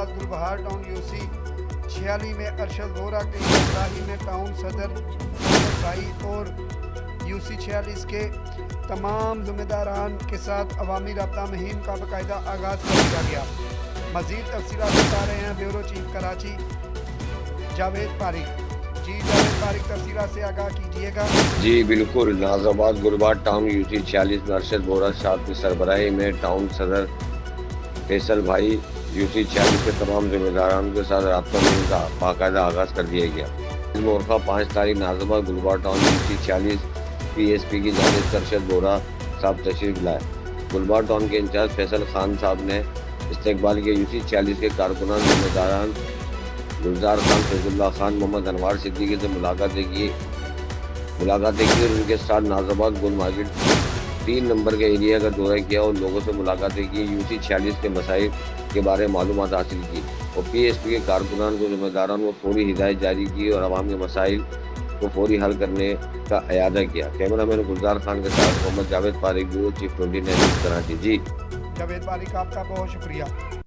नाजराबाद गुलबहार town UC 46 में अरशद वोरा के इब्राहिम में टाउन सदर भाई और यूसी 46 के तमाम ज़िम्मेदारान के साथ अवामी रब्ता मुहिम का बाकायदा आगाज़ कर दिया गया। मज़ीद तफसीलात बता रहे हैं ब्यूरो चीफ कराची जावेद पारिक। जी जावेद पारिक, तफसीलात से आगाह कीजिएगा। जी बिल्कुल, नाजराबाद गुलबहार टाउन यूसी 46 में अरशद वोरा साहब की सरबराही में टाउन सदर फैसल भाई यूसी 46 के तमाम ज़िम्मेदारान के साथ रब्ता मुहिम का बाकायदा आगाज़ कर दिया गया। इस मौका 5 तारीख नाजराबाद गुलबहार टाउन यूसी 46 PSP की जानिब से अरशद वोरा साहब तशरीफ लाए। गुलबहार टाउन के इंचार्ज फैसल खान साहब ने इस्तकबाल के यूसी 46 के कारकुनान ज़िम्मेदारान गुलजार खान, फैजुल्ला खान, मोहम्मद अनवार सिद्दीकी से मुलाकातें की और उनके साथ नाजराबाद गुल मार्केट 3 नंबर के एरिया का दौरा किया और लोगों से मुलाकातें की। यूसी 46 के मसाइल के बारे में मालूमात हासिल की और PSP के कारकुनान को ज़िम्मेदारान को फौरी हिदायत जारी की और अवाम के मसाइल को फौरी हल करने का अयादा किया। कैमरामैन गुलजार खान के साथ Mohammad Javed Parik, bureau chief 29 news Karachi. जी जावेद पारिक, आपका बहुत शुक्रिया।